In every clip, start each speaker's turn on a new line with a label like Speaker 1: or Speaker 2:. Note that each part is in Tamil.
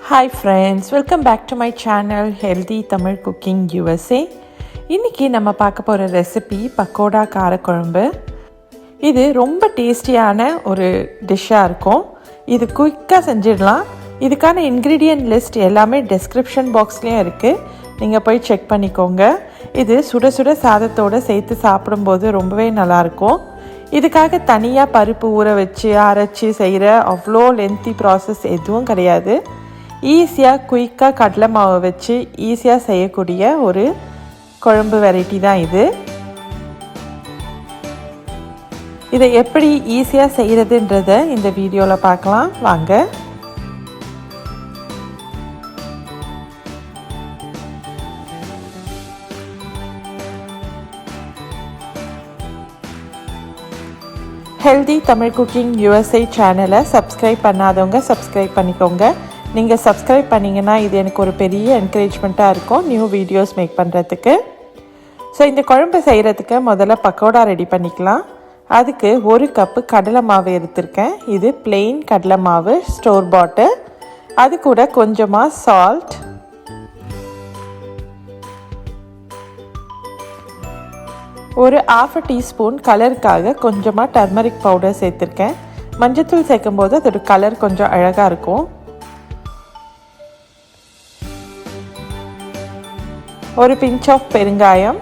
Speaker 1: Hi friends, welcome back to my channel Healthy Tamil Cooking USA. இன்னைக்கு நம்ம பார்க்க போற ரெசிபி பக்கோடா கார குழம்பு. இது ரொம்ப டேஸ்டியான ஒரு டிஷ்ஷா இருக்கும். இது குயிக்கா செஞ்சிடலாம். இதுக்கான இன்கிரிடியன்ட் லிஸ்ட் எல்லாமே டிஸ்கிரிப்ஷன் பாக்ஸ்லயே இருக்கு. நீங்க போய் செக் பண்ணிக்கோங்க. இது சுட சுட சாதத்தோட சேர்த்து சாப்பிடும்போது ரொம்பவே நல்லா இருக்கும். இதுக்காக தனியா பருப்பு ஊற வச்சு அரைச்சி செய்யற அவ்வளோ லென்த்தி ப்ராசஸ் எதுவும் கிடையாது. ஈஸியாக குயிக்காக கடலை மாவை வச்சு ஈஸியாக செய்யக்கூடிய ஒரு குழம்பு வெரைட்டி தான் இது. இதை எப்படி ஈஸியாக செய்கிறதுன்றத இந்த வீடியோவில் பார்க்கலாம் வாங்க. ஹெல்தி தமிழ் குக்கிங் USA சேனலை சப்ஸ்கிரைப் பண்ணாதவங்க சப்ஸ்கிரைப் பண்ணிக்கோங்க. நீங்கள் சப்ஸ்கிரைப் பண்ணிங்கன்னா இது எனக்கு ஒரு பெரிய என்கரேஜ்மெண்ட்டாக இருக்கும் நியூ வீடியோஸ் மேக் பண்ணுறதுக்கு. ஸோ இந்த குழம்பு செய்கிறதுக்கு முதல்ல பக்கோடா ரெடி பண்ணிக்கலாம். அதுக்கு 1 கப்பு கடலை மாவு எடுத்திருக்கேன். இது பிளெயின் கடலை மாவு ஸ்டோர் பாட்டில். அது கூட கொஞ்சமாக சால்ட், ஒரு 1/2 டீஸ்பூன் கலருக்காக கொஞ்சமாக டர்மரிக் பவுடர் சேர்த்துருக்கேன். மஞ்சத்தூள் சேர்க்கும் போது அதோட கலர் கொஞ்சம் அழகாக இருக்கும். ஒரு பிஞ்ச் ஆஃப் பெருங்காயம்,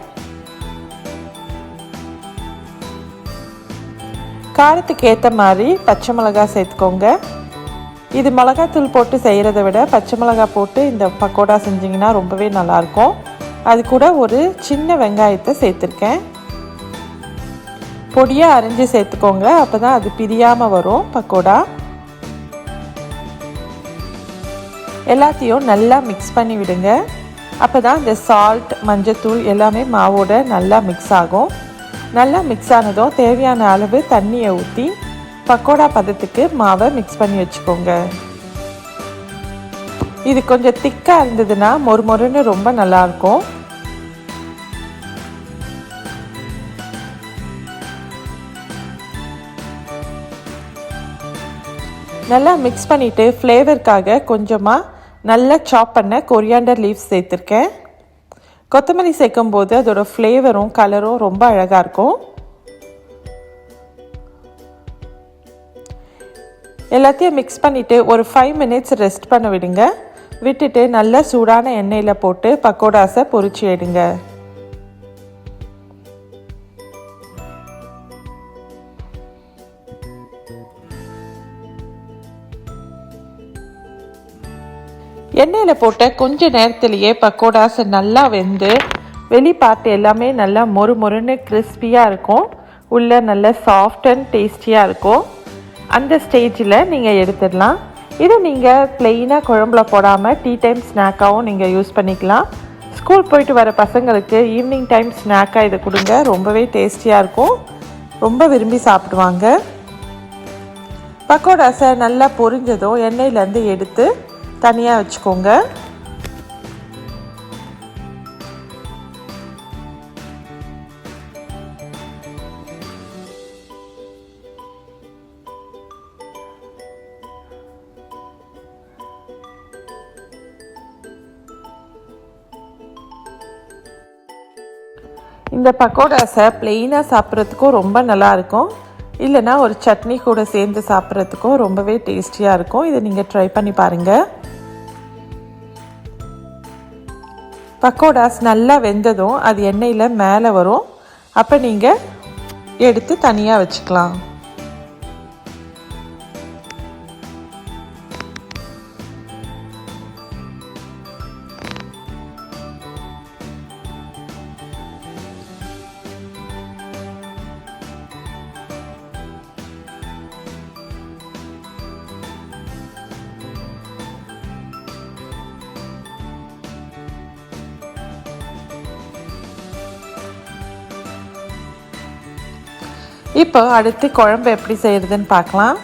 Speaker 1: காரத்துக்கு ஏற்ற மாதிரி பச்சை மிளகாய் சேர்த்துக்கோங்க. இது மிளகாத்தூள் போட்டு செய்கிறத விட பச்சை மிளகாய் போட்டு இந்த பக்கோடா செஞ்சிங்கன்னா ரொம்பவே நல்லாயிருக்கும். அது கூட ஒரு சின்ன வெங்காயத்தை சேர்த்துருக்கேன். பொடியாக அரிஞ்சு சேர்த்துக்கோங்க, அப்போ தான் அது பிரியாமல் வரும் பக்கோடா. எல்லாத்தையும் நல்லா மிக்ஸ் பண்ணி விடுங்க. அப்போ தான் இந்த சால்ட் மஞ்சத்தூள் எல்லாமே மாவோட நல்லா மிக்ஸ் ஆகும். நல்லா மிக்ஸ் ஆனதும் தேவையான அளவு தண்ணியை ஊற்றி பக்கோடா பதத்துக்கு மாவை மிக்ஸ் பண்ணி வச்சுக்கோங்க. இது கொஞ்சம் திக்காக இருந்ததுன்னா மொறுமொறுன்னு ரொம்ப நல்லாயிருக்கும். நல்லா மிக்ஸ் பண்ணிவிட்டு ஃப்ளேவருக்காக கொஞ்சமாக நல்லா சாப் பண்ண கொரியாண்டர் லீவ்ஸ் சேர்த்துருக்கேன். கொத்தமல்லி சேர்க்கும் போது அதோட ஃப்ளேவரும் கலரும் ரொம்ப அழகாக இருக்கும். எல்லாத்தையும் மிக்ஸ் பண்ணிவிட்டு ஒரு 5 மினிட்ஸ் ரெஸ்ட் பண்ண விடுங்க. விட்டுட்டு நல்லா சூடான எண்ணெயில் போட்டு பக்கோடாஸை பொரிச்சு எடுங்க. எண்ணெயில் போட்ட கொஞ்ச நேரத்துலேயே பக்கோடாஸ் நல்லா வெந்து வெளி பார்ட் எல்லாமே நல்லா மொறுமொறுன்னு கிறிஸ்பியாக இருக்கும். உள்ளே நல்லா சாஃப்ட் அண்ட் டேஸ்டியாக இருக்கும். அந்த ஸ்டேஜில் நீங்கள் எடுத்துடலாம். இதை நீங்கள் ப்ளெயினாக குழம்புல போடாமல் டீ டைம் ஸ்நாக்காகவும் நீங்கள் யூஸ் பண்ணிக்கலாம். ஸ்கூல் போயிட்டு வர பசங்களுக்கு ஈவினிங் டைம் ஸ்நாக்காக இதை கொடுங்க. ரொம்பவே டேஸ்டியாக இருக்கும், ரொம்ப விரும்பி சாப்பிடுவாங்க. பக்கோடாஸை நல்லா பொரிஞ்சதும் எண்ணெயிலேருந்து எடுத்து தனியாக வச்சுக்கோங்க. இந்த பக்கோடாஸை பிளெயினாக சாப்பிட்றதுக்கும் ரொம்ப நல்லாயிருக்கும். இல்லைனா ஒரு சட்னி கூட சேர்ந்து சாப்பிட்றதுக்கும் ரொம்பவே டேஸ்டியாக இருக்கும். இதை நீங்கள் ட்ரை பண்ணி பாருங்கள். பக்கோடாஸ் நல்லா வெந்ததும் அது எண்ணெயில் மேலே வரும். அப்போ நீங்கள் எடுத்து தனியாக வச்சுக்கலாம். இப்போ அடுத்து குழம்பு எப்படி செய்கிறதுன்னு பார்க்கலாம்.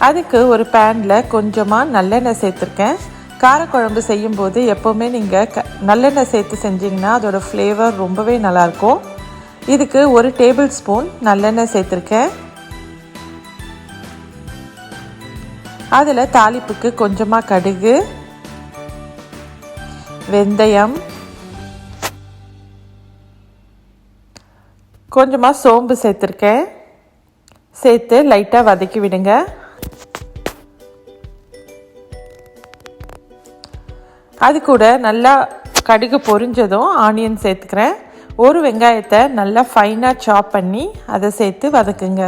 Speaker 1: அதுக்கு ஒரு பேனில் கொஞ்சமாக நல்லெண்ணெய் சேர்த்துருக்கேன். காரக்குழம்பு செய்யும்போது எப்போவுமே நீங்கள் நல்லெண்ணெய் சேர்த்து செஞ்சிங்கன்னா அதோட ஃப்ளேவர் ரொம்பவே நல்லாயிருக்கும். இதுக்கு 1 டேபிள் ஸ்பூன் நல்லெண்ணெய் சேர்த்துருக்கேன். அதில் தாளிப்புக்கு கொஞ்சமாக கடுகு, வெந்தயம், கொஞ்சமாக சோம்பு சேர்த்துருக்கேன். சேர்த்து லைட்டாக வதக்கி விடுங்க. அது கூட நல்லா கடுகு பொரிஞ்சதும் ஆனியன் சேர்த்துக்கிறேன். ஒரு வெங்காயத்தை நல்லா ஃபைனாக சாப் பண்ணி அதை சேர்த்து வதக்குங்க.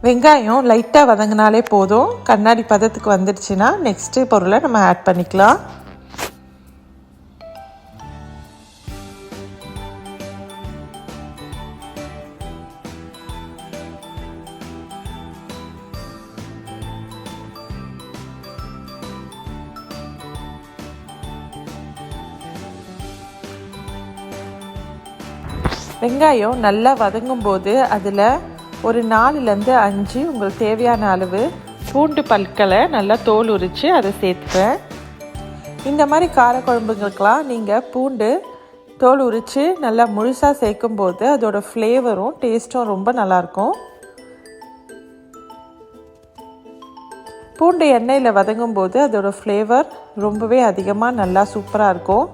Speaker 1: வெங்காயம் லைட்டாக வதங்கினாலே போதும். கண்ணாடி பதத்துக்கு வந்துடுச்சுன்னா நெக்ஸ்ட்டு பொருளை நம்ம ஆட் பண்ணிக்கலாம். வெங்காயம் நல்லா வதங்கும்போது அதில் ஒரு 4லேருந்து 5 உங்களுக்கு தேவையான அளவு பூண்டு பற்களை நல்லா தோல் உரித்து அதை சேர்த்துப்பேன். இந்த மாதிரி காரக்குழம்புங்களுக்கெலாம் நீங்கள் பூண்டு தோல் உரித்து நல்லா முழுசாக சேர்க்கும்போது அதோடய ஃப்ளேவரும் டேஸ்ட்டும் ரொம்ப நல்லாயிருக்கும். பூண்டு எண்ணெயில் வதங்கும்போது அதோடய ஃப்ளேவர் ரொம்பவே அதிகமாக நல்லா சூப்பராக இருக்கும்.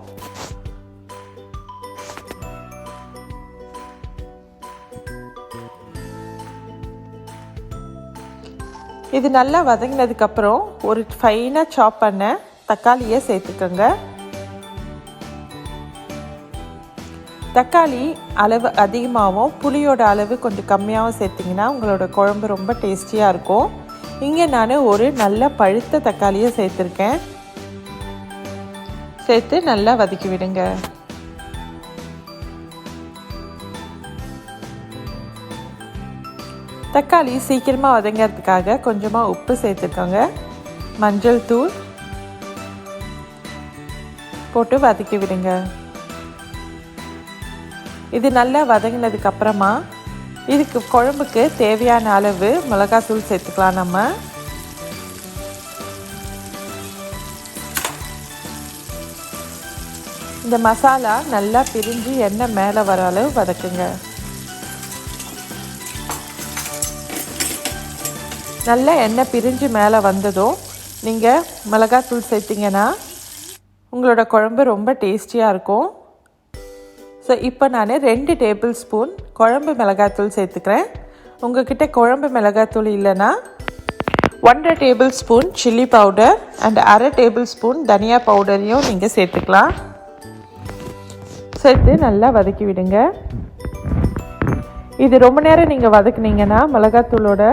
Speaker 1: இது நல்லா வதங்கினதுக்கப்புறம் ஒரு ஃபைனாக சாப் பண்ண தக்காளியை சேர்த்துக்கோங்க. தக்காளி அளவு அதிகமாகவும் புளியோட அளவு கொஞ்சம் கம்மியாகவும் சேர்த்திங்கன்னா உங்களோட குழம்பு ரொம்ப டேஸ்டியாக இருக்கும். இங்கே நான் ஒரு நல்ல பழுத்த தக்காளியை சேர்த்துருக்கேன். சேர்த்து நல்லா வதக்கி விடுங்க. தக்காளி சீக்கிரமாக வதங்கிறதுக்காக கொஞ்சமாக உப்பு சேர்த்துக்கோங்க. மஞ்சள் தூள் போட்டு வதக்கி விடுங்க. இது நல்லா வதங்கினதுக்கப்புறமா இதுக்கு குழம்புக்கு தேவையான அளவு மிளகாத்தூள் சேர்த்துக்கலாம். நம்ம இந்த மசாலா நல்லா பிரிஞ்சு எண்ணெய் மேலே வர அளவு வதக்குங்க. நல்லா எண்ணெய் பிரிஞ்சு மேலே வந்ததும் நீங்கள் மிளகாத்தூள் சேர்த்திங்கன்னா உங்களோட குழம்பு ரொம்ப டேஸ்டியாக இருக்கும். ஸோ இப்போ நான் 2 டேபிள் ஸ்பூன் குழம்பு மிளகாத்தூள் சேர்த்துக்கிறேன். உங்கள்கிட்ட குழம்பு மிளகாத்தூள் இல்லைன்னா 1.5 table spoon chilli powder and 1/2 table spoon தனியா பவுடரையும் நீங்கள் சேர்த்துக்கலாம். சேர்த்து நல்லா வதக்கி விடுங்க. இது ரொம்ப நேரம் நீங்கள் வதக்குனீங்கன்னா மிளகாத்தூளோட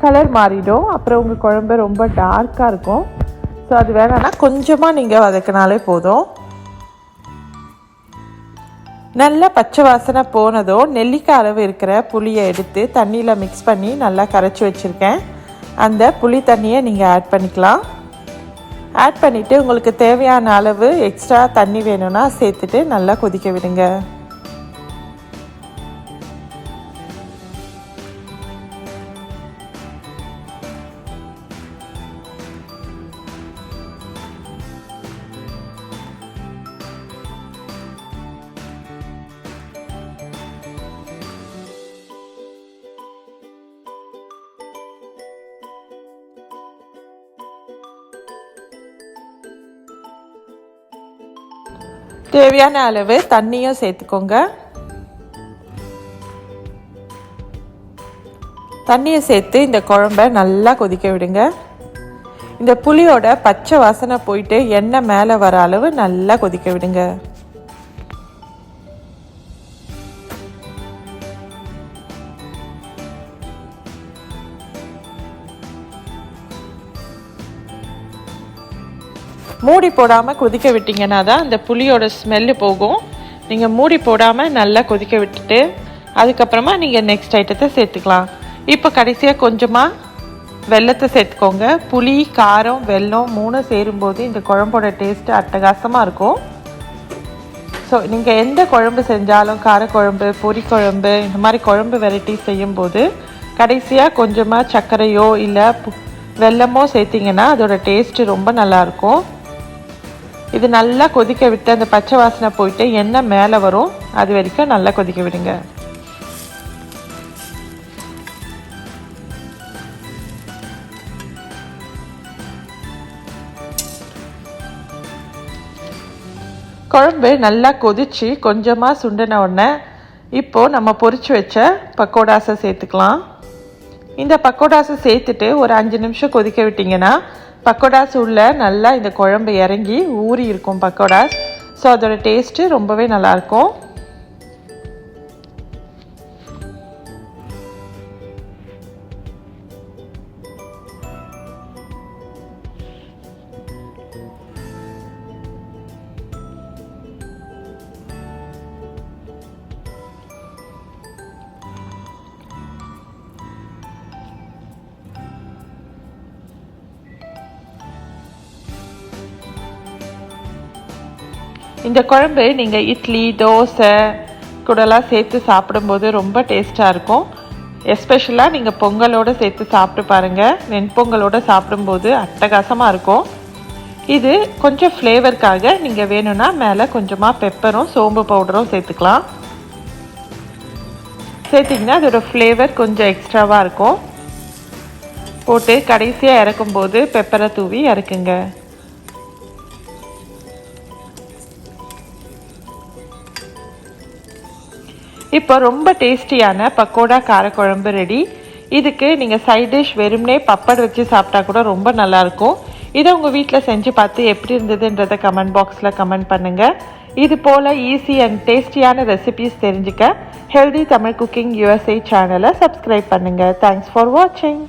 Speaker 1: கலர் மாறிடும். அப்புறம் உங்கள் குழம்பு ரொம்ப டார்க்காக இருக்கும். ஸோ அது வேணான்னா கொஞ்சமாக நீங்கள் வதக்கினாலே போதும். நல்லா பச்சை வாசனை போனதும் நெல்லிக்காய் அளவு இருக்கிற புளியை எடுத்து தண்ணியில் மிக்ஸ் பண்ணி நல்லா கரைச்சி வச்சுருக்கேன். அந்த புளி தண்ணியை நீங்கள் ஆட் பண்ணிக்கலாம். ஆட் பண்ணிவிட்டு உங்களுக்கு தேவையான அளவு எக்ஸ்ட்ரா தண்ணி வேணும்னா சேர்த்துட்டு நல்லா கொதிக்க விடுங்க. தேவையான அளவு தண்ணியும் சேர்த்துக்கோங்க. தண்ணியை சேர்த்து இந்த குழம்ப நல்லா கொதிக்க விடுங்க. இந்த புளியோட பச்சை வாசனை போயிட்டு எண்ணெய் மேலே வர அளவு நல்லா கொதிக்க விடுங்க. மூடி போடாமல் கொதிக்க விட்டிங்கன்னா தான் அந்த புளியோட ஸ்மெல்லு போகும். நீங்கள் மூடி போடாமல் நல்லா கொதிக்க விட்டுட்டு அதுக்கப்புறமா நீங்கள் நெக்ஸ்ட் ஐட்டத்தை சேர்த்துக்கலாம். இப்போ கடைசியாக கொஞ்சமாக வெல்லத்தை சேர்த்துக்கோங்க. புளி, காரம், வெல்லம் 3 சேரும்போது இந்த குழம்போட டேஸ்ட்டு அட்டகாசமாக இருக்கும். ஸோ நீங்கள் எந்த குழம்பு செஞ்சாலும் காரக்குழம்பு, பொரி குழம்பு, இந்த மாதிரி குழம்பு வெரைட்டி செய்யும்போது கடைசியாக கொஞ்சமாக சர்க்கரையோ இல்லை வெல்லமோ சேர்த்திங்கன்னா அதோட டேஸ்ட்டு ரொம்ப நல்லாயிருக்கும். இது நல்லா கொதிக்க விட்டு அந்த பச்சை வாசனை போயிட்டு எண்ணெய் மேலே வரும், அது வரைக்கும் நல்லா கொதிக்க விடுங்க. குழம்பு நல்லா கொதிச்சு கொஞ்சமாக சுண்டின உடனே இப்போது நம்ம பொரிச்சு வச்ச பக்கோடாஸை சேர்த்துக்கலாம். இந்த பக்கோடாஸை சேர்த்துட்டு ஒரு 5 நிமிஷம் கொதிக்க விட்டிங்கன்னா பக்கோடாஸ் உள்ள நல்லா இந்த குழம்பு இறங்கி ஊறி இருக்கும் பக்கோடாஸ். ஸோ அதோட டேஸ்ட்டு ரொம்பவே நல்லாயிருக்கும். இந்த குழம்பு நீங்கள் இட்லி தோசை கூடலாம் சேர்த்து சாப்பிடும்போது ரொம்ப டேஸ்ட்டாக இருக்கும். எஸ்பெஷலாக நீங்கள் பொங்கலோடு சேர்த்து சாப்பிட்டு பாருங்கள். வெண்பொங்கலோடு சாப்பிடும்போது அட்டகாசமாக இருக்கும். இது கொஞ்சம் ஃப்ளேவருக்காக நீங்கள் வேணும்னா மேலே கொஞ்சமாக பெப்பரும் சோம்பு பவுடரும் சேர்த்துக்கலாம். சேர்த்திங்கன்னா அதோட ஃப்ளேவர் கொஞ்சம் எக்ஸ்ட்ராவாக இருக்கும். போட்டு கடைசியாக இறக்கும்போது பெப்பரை தூவி இறக்குங்க. இப்போ ரொம்ப டேஸ்டியான பக்கோடா காரக்குழம்பு ரெடி. இதுக்கு நீங்கள் சைட் டிஷ் வெறும்னே பப்பட் வச்சு சாப்பிட்டா கூட ரொம்ப நல்லாயிருக்கும். இதை உங்கள் வீட்டில் செஞ்சு பார்த்து எப்படி இருந்ததுன்றதை கமெண்ட் பாக்ஸில் கமெண்ட் பண்ணுங்கள். இது போல் ஈஸி அண்ட் டேஸ்டியான ரெசிபீஸ் தெரிஞ்சுக்க ஹெல்தி தமிழ் குக்கிங் USA சேனலை சப்ஸ்கிரைப் பண்ணுங்கள். தேங்க்ஸ் ஃபார் வாட்சிங்.